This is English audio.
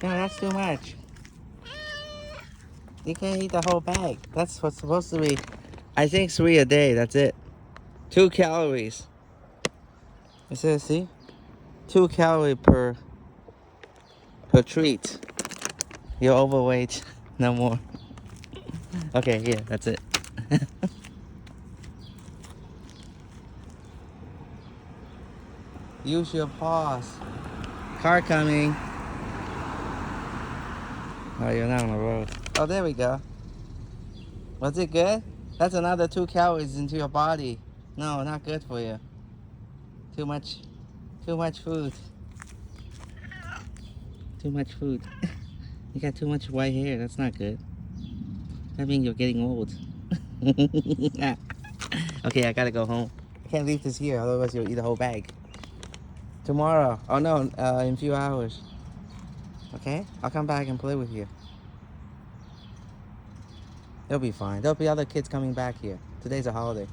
No, that's too much. You can't eat the whole bag. That's what's supposed to be. I think 3 a day. That's it. 2 calories. You see? 2 calories per treat. You're overweight. No more. Okay, yeah, that's it. Use your paws. Car coming. Oh, you're not on the road. Oh, there we go. Was it good? That's another 2 calories into your body. No, not good for you. Too much food. Too much food. You got too much white hair. That's not good. That means you're getting old. Okay, I gotta go home. I can't leave this here, otherwise you'll eat the whole bag. Tomorrow. Oh no, in a few hours. Okay? I'll come back and play with you. They'll be fine. There'll be other kids coming back here. Today's a holiday.